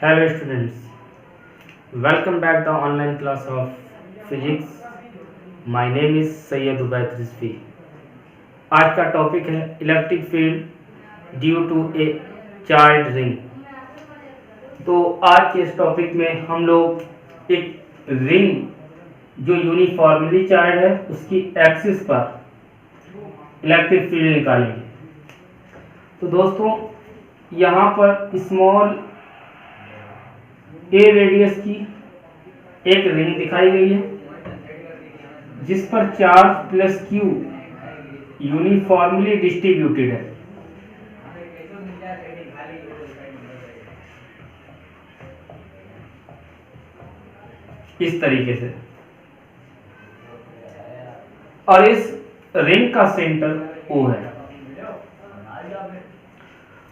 Hello students, welcome back to online class of physics. My name is Syed Ubaid Rizvi. आज का topic है electric field due to a charge ring. तो आज के इस टॉपिक में हम लोग एक रिंग जो यूनिफॉर्मली चार्ज है उसकी एक्सिस पर इलेक्ट्रिक फील्ड निकालेंगे. तो दोस्तों यहाँ पर स्मॉल ए रेडियस की एक रिंग दिखाई गई है जिस पर charge plus Q uniformly distributed है. इस तरीके से, और इस रिंग का सेंटर O है.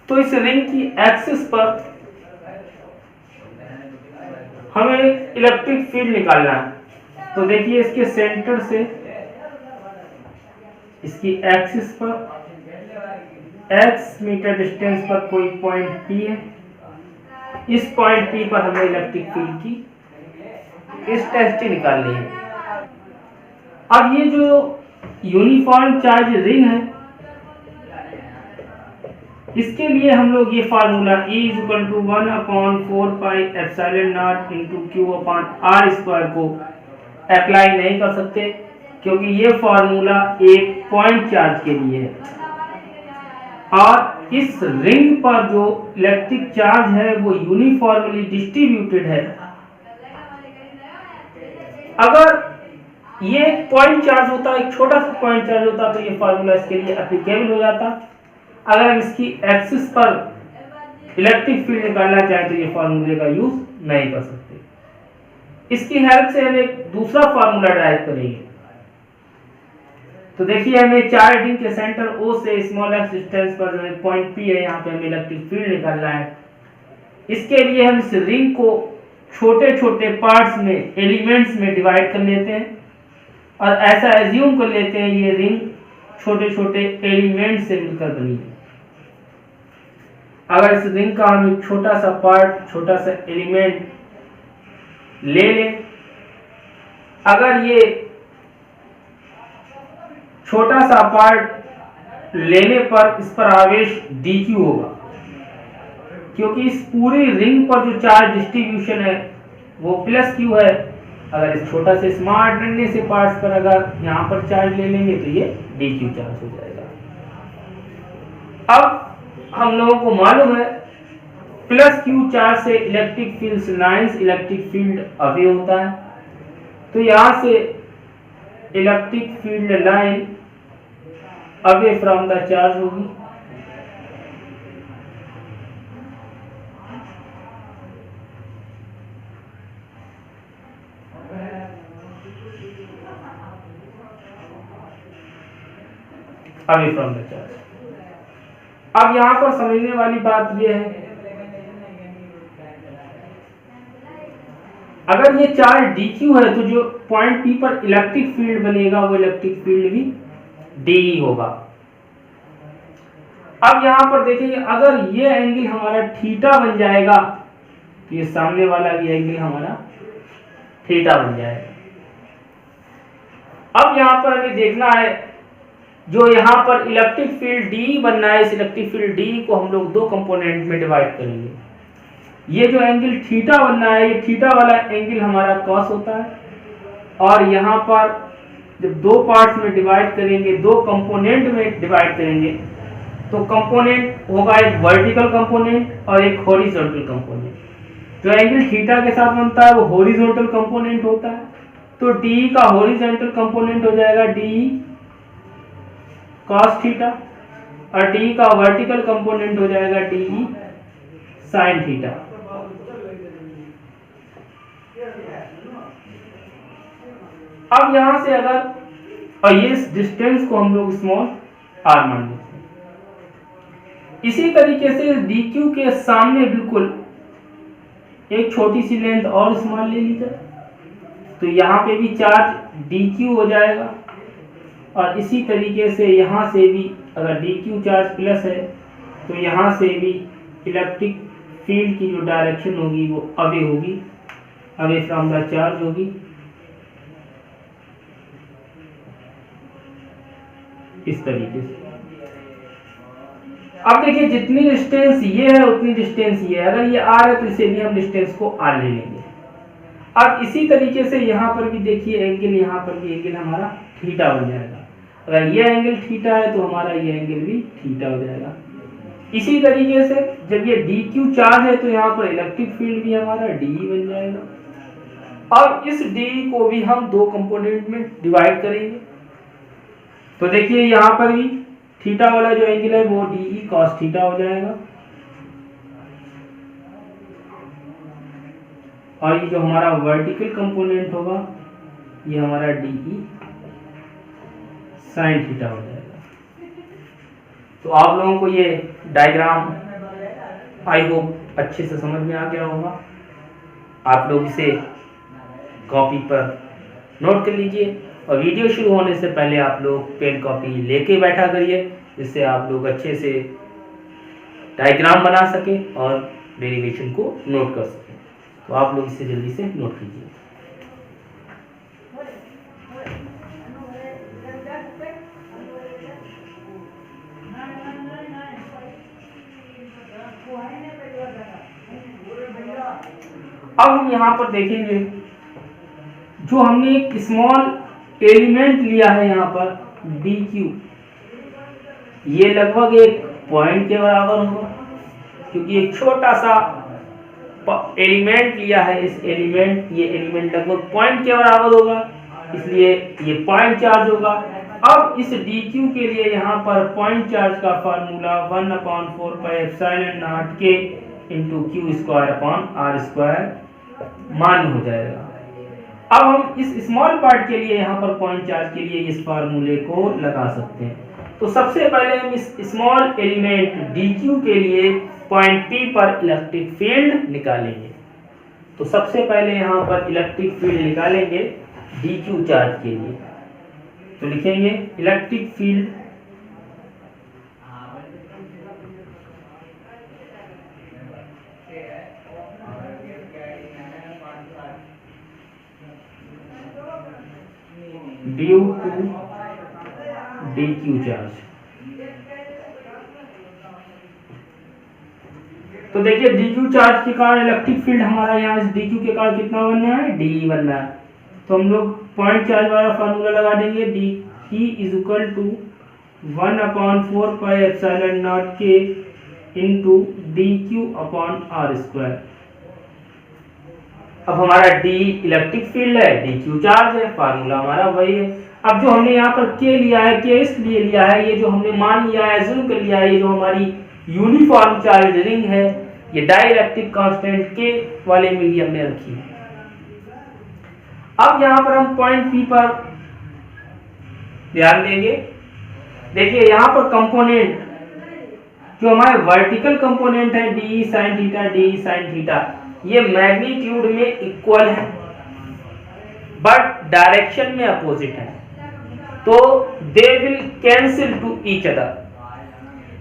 तो इस रिंग की एक्सिस पर हमें इलेक्ट्रिक फील्ड निकालना है. तो देखिए इसके सेंटर से इसकी एक्सिस पर x मीटर डिस्टेंस पर कोई पॉइंट P है. इस पॉइंट P पर हमें इलेक्ट्रिक फील्ड की इंटेंसिटी निकालनी है. अब ये जो यूनिफॉर्म चार्ज रिंग है इसके लिए हम लोग ये फार्मूला E = 1/4πε0 इंटू Q/r² को अप्लाई नहीं कर सकते क्योंकि ये फार्मूला एक पॉइंट चार्ज के लिए है. और इस रिंग पर जो इलेक्ट्रिक चार्ज है वो यूनिफॉर्मली डिस्ट्रीब्यूटेड है. अगर ये एक पॉइंट चार्ज होता, एक छोटा सा पॉइंट चार्ज होता तो ये फार्मूला इसके लिए एप्लीकेबल हो जाता. अगर हम इसकी एक्सिस पर इलेक्ट्रिक फील्ड निकालना चाहें तो ये फार्मूले का यूज नहीं कर सकते. इसकी हेल्प से हम एक दूसरा फार्मूला ड्राइव करेंगे. तो देखिए हमें चार्ज रिंग के सेंटर O से स्मॉल x डिस्टेंस पर जो पॉइंट P है यहाँ पे हमें इलेक्ट्रिक फील्ड निकालना है. इसके लिए हम इस रिंग को छोटे छोटे पार्ट्स में, एलिमेंट्स में डिवाइड कर लेते हैं और ऐसा एज्यूम कर लेते हैं ये रिंग छोटे छोटे एलिमेंट से मिलकर बनी है. अगर इस रिंग का हम एक छोटा सा पार्ट, छोटा सा एलिमेंट ले लें, अगर ये छोटा सा पार्ट लेने पर इस पर आवेश dq होगा क्योंकि इस पूरी रिंग पर जो चार्ज डिस्ट्रीब्यूशन है वो प्लस q है. अगर इस छोटा से स्मार्ट नन्हे से पार्ट्स पर अगर यहाँ पर चार्ज ले लेंगे तो ये dq चार्ज हो जाएगा. अब हम लोगों को मालूम है प्लस q चार्ज से electric field lines electric field away होता है. तो यहाँ से electric field line away from the charge होगी. Away from the charge. अब यहां पर समझने वाली बात यह है, अगर ये चार्ज dq है तो जो पॉइंट P पर इलेक्ट्रिक फील्ड बनेगा वो इलेक्ट्रिक फील्ड भी dE होगा. अब यहां पर देखिए अगर ये एंगल हमारा थीटा बन जाएगा तो ये सामने वाला भी एंगल हमारा थीटा बन जाएगा. अब यहां पर हमें देखना है जो यहाँ पर इलेक्ट्रिक फील्ड DE बनना है, इस इलेक्ट्रिक फील्ड DE को हम लोग दो कंपोनेंट में डिवाइड करेंगे. ये जो एंगल थीटा बनना है ये थीटा वाला एंगल हमारा कॉस होता है. और यहाँ पर जब दो पार्ट्स में डिवाइड करेंगे, दो कंपोनेंट में डिवाइड करेंगे तो कंपोनेंट होगा एक वर्टिकल कंपोनेंट और एक हॉरिजॉन्टल कंपोनेंट. जो एंगल थीटा के साथ बनता है वो हॉरिजॉन्टल कंपोनेंट होता है. तो DE का हॉरिजॉन्टल कंपोनेंट हो जाएगा DE cos थीटा और DE का वर्टिकल कंपोनेंट हो जाएगा DE sin थीटा. अब यहां से अगर, और ये डिस्टेंस को हम लोग स्मॉल r मान लेते हैं. इसी तरीके से dq के सामने बिल्कुल एक छोटी सी लेंथ और स्मॉल ले लीजिए तो यहाँ पे भी चार्ज dq हो जाएगा. और इसी तरीके से यहाँ से भी अगर dq चार्ज प्लस है तो यहाँ से भी इलेक्ट्रिक फील्ड की जो डायरेक्शन होगी वो अवे होगी, अवे फ्रॉम द चार्ज होगी। इस तरीके से। अब देखिए जितनी डिस्टेंस ये है उतनी डिस्टेंस ये है, अगर ये आर है तो इसे भी हम डिस्टेंस को आर ले लेंगे। अब इसी तरीके से यहाँ पर भी देखिए एंगल, यहाँ पर भी एंगल हमारा थीटा बन जाएगा। अगर ये एंगल थीटा है तो हमारा ये एंगल भी थीटा हो जाएगा। इसी तरीके से जब ये डी क्यू चार्ज है तो यहाँ पर इलेक्ट्रिक फील्ड भी हमारा डी बन जाएगा। अब इस डी को भी हम दो कंपोनेंट में डिवाइड करेंगे। तो देखिए यहाँ पर भी थीटा वाला जो एंगल है वो डी ई कॉस थीटा हो जाएगा, और ये जो हमारा वर्टिकल कंपोनेंट होगा ये हमारा डी ई साइन थीटा हो जाएगा। तो आप लोगों को ये डायग्राम आई होप अच्छे से समझ में आ गया होगा। आप लोग इसे कॉपी पर नोट कर लीजिए, और वीडियो शुरू होने से पहले आप लोग पेन कॉपी लेके बैठा करिए, जिससे आप लोग अच्छे से डायग्राम बना सकें और डेरिवेशन को नोट कर सकें। तो आप लोग इसे जल्दी से नोट कीजिए। अब हम यहाँ पर देखेंगे जो हमने एक स्मॉल एलिमेंट लिया है यहाँ पर डी क्यू, ये लगभग एक पॉइंट के बराबर होगा, क्योंकि एक छोटा सा एलिमेंट लिया है। इस एलिमेंट ये एलिमेंट लगभग पॉइंट के बराबर होगा, इसलिए ये पॉइंट चार्ज होगा। अब इस डी क्यू के लिए यहाँ पर पॉइंट चार्ज का फार्मूला 1/4πε0 के into Q square upon R square मान्य हो जाएगा। अब हम इस स्मॉल पार्ट के लिए यहाँ पर पॉइंट चार्ज के लिए इस फार्मूले को लगा सकते हैं। तो सबसे पहले हम इस स्मॉल एलिमेंट डी क्यू के लिए पॉइंट पी पर इलेक्ट्रिक फील्ड निकालेंगे। तो सबसे पहले यहाँ पर इलेक्ट्रिक फील्ड निकालेंगे डी क्यू चार्ज के लिए। तो लिखेंगे electric field due to D Q charge. तो देखिए डी क्यू चार्ज के कारण इलेक्ट्रिक फील्ड हमारा यहाँ इस डी क्यू के कारण कितना बनना है, डी बनना है। तो हम लोग पॉइंट चार्ज वाला फार्मूला लगा देंगे, D E is equal to 1/4πε0 के into D Q upon R square. अब हमारा D इलेक्ट्रिक फील्ड है, डी क्यू चार्ज है, फार्मूला हमारा वही है। अब जो हमने यहाँ पर K लिया है, K इसलिए लिया है, ये जो हमने मान लिया है, एज्यूम कर लिया है, ये जो हमारी यूनिफॉर्म चार्ज रिंग है, ये डाइलेक्ट्रिक कांस्टेंट K वाले मीडियम में रखी है। अब यहाँ पर हम पॉइंट P पर ध्यान देंगे। देखिए यहाँ पर कंपोनेंट जो हमारे वर्टिकल कंपोनेंट है D sine theta, D sine theta, ये मैग्नीट्यूड में इक्वल है बट डायरेक्शन में अपोजिट है, तो they will cancel two each other.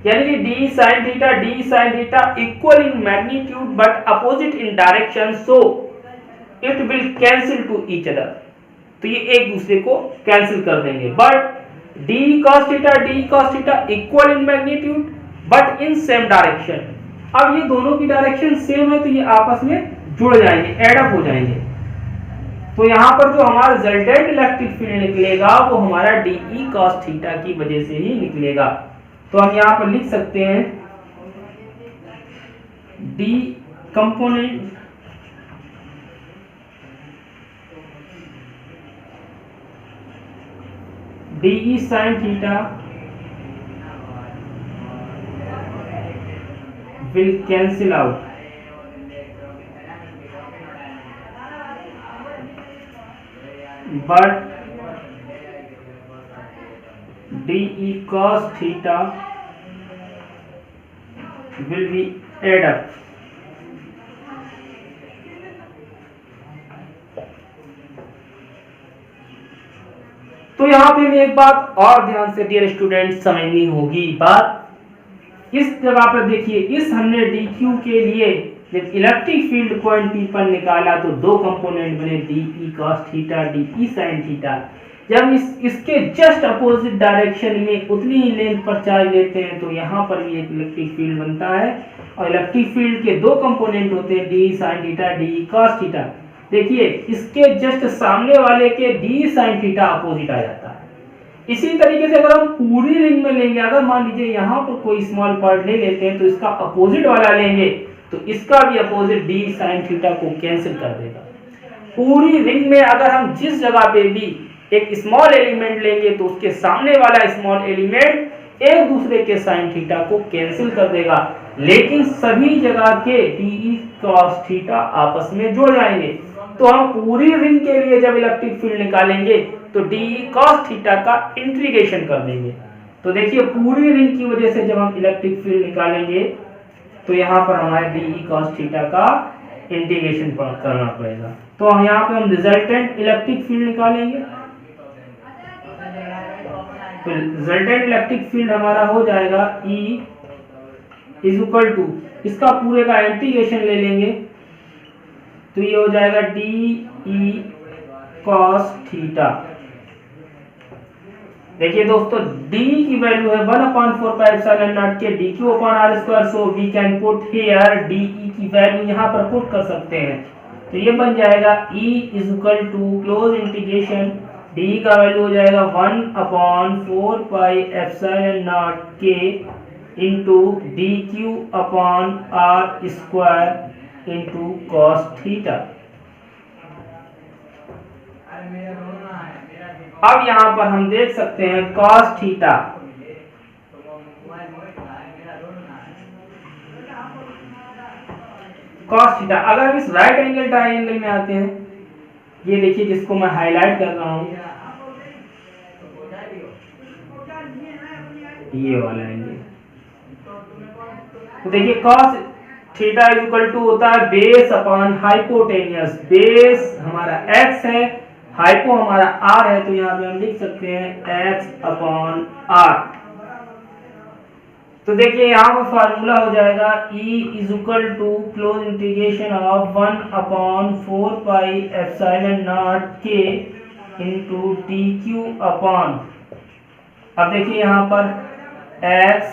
यानी कि D sine theta equal in magnitude but opposite in direction, so it will cancel two each other. तो ये एक दूसरे को कैंसिल कर देंगे। But D cos theta equal in magnitude but in same direction. अब ये दोनों की डायरेक्शन सेम है तो ये आपस में जुड़ जाएंगे, एड अप हो जाएंगे। तो यहाँ पर जो हमारा रिजल्टेंट इलेक्ट्रिक फील्ड निकलेगा वो हमारा डी ई कॉस थीटा की वजह से ही निकलेगा। तो हम यहाँ पर लिख सकते हैं D component D E sine theta will cancel out, but DE cos theta will be add up। तो यहाँ पे हमें एक बात और ध्यान से डियर स्टूडेंट समझनी होगी। बात इस जगह पर देखिए, इस हमने डी क्यू के लिए जब इलेक्ट्रिक फील्ड पॉइंट पी पर निकाला तो दो कंपोनेंट बने, D E cos theta, D E sine theta. जब इसके जस्ट अपोजिट डायरेक्शन में उतनी ही लेंथ पर चार्ज लेते हैं तो यहाँ पर भी एक इलेक्ट्रिक फील्ड बनता है। और इलेक्ट्रिक फील्ड के दो कंपोनेंट होते हैं, D sine theta, D cos theta. देखिए इसके जस्ट सामने वाले के डी साइन थीटा अपोजिट आ जाता है। इसी तरीके से अगर हम पूरी रिंग में लेंगे, अगर मान लीजिए यहाँ पर कोई स्मॉल पार्ट ले लेते हैं तो इसका अपोजिट वाला लेंगे तो इसका भी अपोजिट डी साइन थीटा को कैंसिल कर देगा। पूरी रिंग में अगर हम जिस जगह पे भी एक स्मॉल एलिमेंट लेंगे तो उसके सामने वाला स्मॉल एलिमेंट एक दूसरे के साइन थीटा को कैंसिल कर देगा, लेकिन सभी जगह के डी कॉस थीटा आपस में जुड़ जाएंगे। तो हम पूरी रिंग के लिए जब इलेक्ट्रिक फील्ड निकालेंगे तो डी कॉस थीटा का इंटीग्रेशन कर देंगे। तो देखिए पूरी रिंग की वजह से जब हम इलेक्ट्रिक फील्ड निकालेंगे तो यहाँ पर हमारे डी कॉस थीटा का इंटीग्रेशन करना पड़ेगा। तो यहाँ पे हम रिजल्टेंट इलेक्ट्रिक फील्ड निकालेंगे। तो रिजल्टेंट इलेक्ट्रिक फील्ड हमारा हो जाएगा E इज इक्वल टू, इसका पूरे का इंटीग्रेशन ले लेंगे तो ये हो जाएगा डी ई कॉस थीटा। देखिए दोस्तों d की वैल्यू है 1/4πε0 के dq/r²। So we can put here D की वैल्यू यहाँ पर पुट कर सकते हैं। तो ये बन जाएगा E is equal to close integration, d का वैल्यू हो जाएगा 1/4πε0 के into dq/r² into cos theta. अब यहाँ पर हम देख सकते हैं कॉस थीटा, अगर हम इस राइट एंगल ट्रायंगल में आते हैं, ये देखिए जिसको मैं हाईलाइट कर रहा हूं, ये वाला एंगल। तो देखिए cos theta is equal to होता है बेस अपॉन हाइपोटेनियस। बेस हमारा x है, हाइपो हमारा r है, तो यहाँ पे हम लिख सकते हैं x/r। तो देखिए यहाँ पर फार्मूला हो जाएगा E is equal to close integration of 1/4πε0 के इंटू dq/, अब देखिए यहाँ पर x/,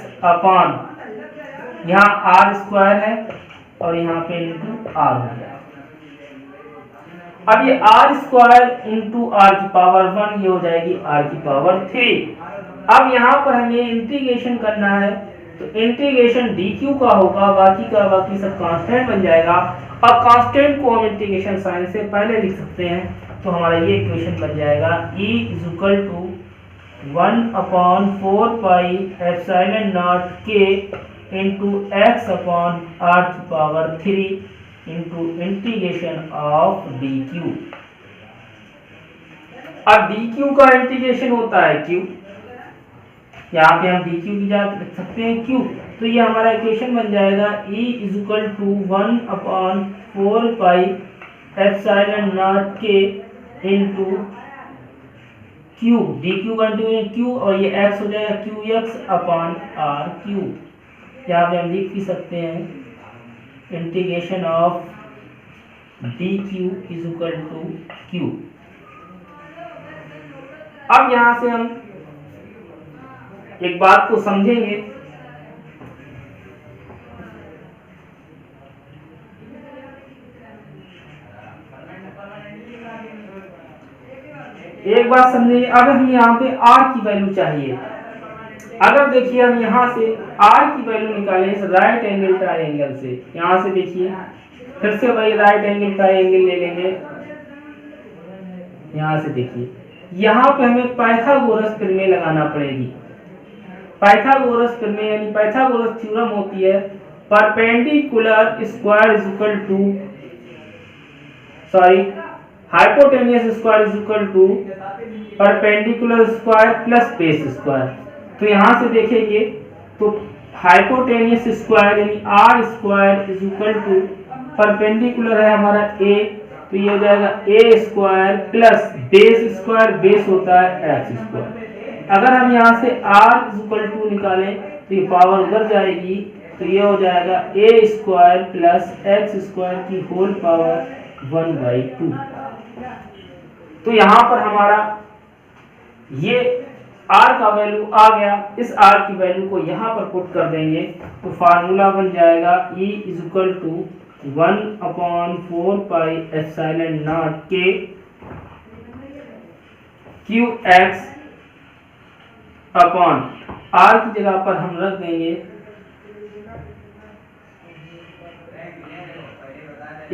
यहाँ r² है और यहाँ पे इंटू r हो गया। अब ये r² इंटू r⁻1 ये हो जाएगी r⁻3। अब यहाँ पर हमें इंटीग्रेशन करना है तो इंटीग्रेशन dq का होगा, बाकी सब कांस्टेंट बन जाएगा। अब कांस्टेंट को हम इंटीग्रेशन साइन से पहले लिख सकते हैं, तो हमारा ये इक्वेशन बन जाएगा E इज इक्वल टू 1/4πε0 के into x/r⁻3 into integration of dq। अब dq का इंटीग्रेशन होता है q, यहाँ पे हम dq की जगह लिख सकते हैं q। तो ये हमारा इक्वेशन बन जाएगा E इज इक्वल टू 1/4πε0 के इंटू q, dq का इंटीग्रेशन q और ये x हो जाएगा qx/r3। यहाँ पे हम लिख भी सकते हैं integration of dq is equal to q। अब यहाँ से हम एक बात को समझेंगे, एक बात समझिए। अगर हम यहाँ पे r की वैल्यू चाहिए, अगर देखिए हम यहाँ से r की वैल्यू निकालें इस राइट एंगल ट्रायंगल से, यहाँ से देखिए फिर से वही राइट एंगल ट्रायंगल ले लेंगे। यहाँ से देखिए यहाँ पे हमें पाइथागोरस प्रमेय लगाना पड़ेगी। पाइथागोरस प्रमेय यानी पाइथागोरस थ्योरम होती है perpendicular square is equal to hypotenuse square is equal to perpendicular square plus base square. तो यहाँ से देखेंगे तो हाइपोटेनियस स्क्वायर यानी r² is equal to perpendicular है हमारा a, तो ये हो जाएगा a² plus base square, base होता है x²। अगर हम यहाँ से r इज इक्वल टू निकालें तो ये पावर उधर जाएगी तो ये हो जाएगा ए स्क्वायर प्लस एक्स स्क्वायर की होल पावर 1/2। तो यहाँ पर हमारा ये r का वैल्यू आ गया। इस r की वैल्यू को यहाँ पर पुट कर देंगे तो फार्मूला बन जाएगा E = 1/4 पाई एप्सिलॉन नॉट के qx अपॉन r की जगह पर हम रख देंगे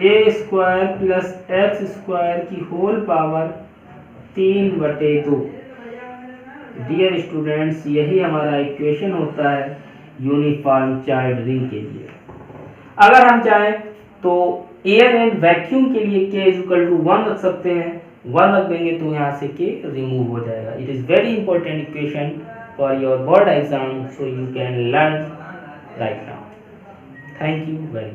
ए स्क्वायर प्लस एक्स स्क्वायर की होल पावर 3/2। डियर स्टूडेंट्स, यही हमारा इक्वेशन होता है यूनिफॉर्म चार्ज रिंग के लिए। अगर हम चाहें तो एयर एंड वैक्यूम के लिए k = 1 रख सकते हैं। 1 रख देंगे तो यहाँ से k रिमूव हो जाएगा। It is very important equation for your board exam, so you can learn right now. Thank you very much.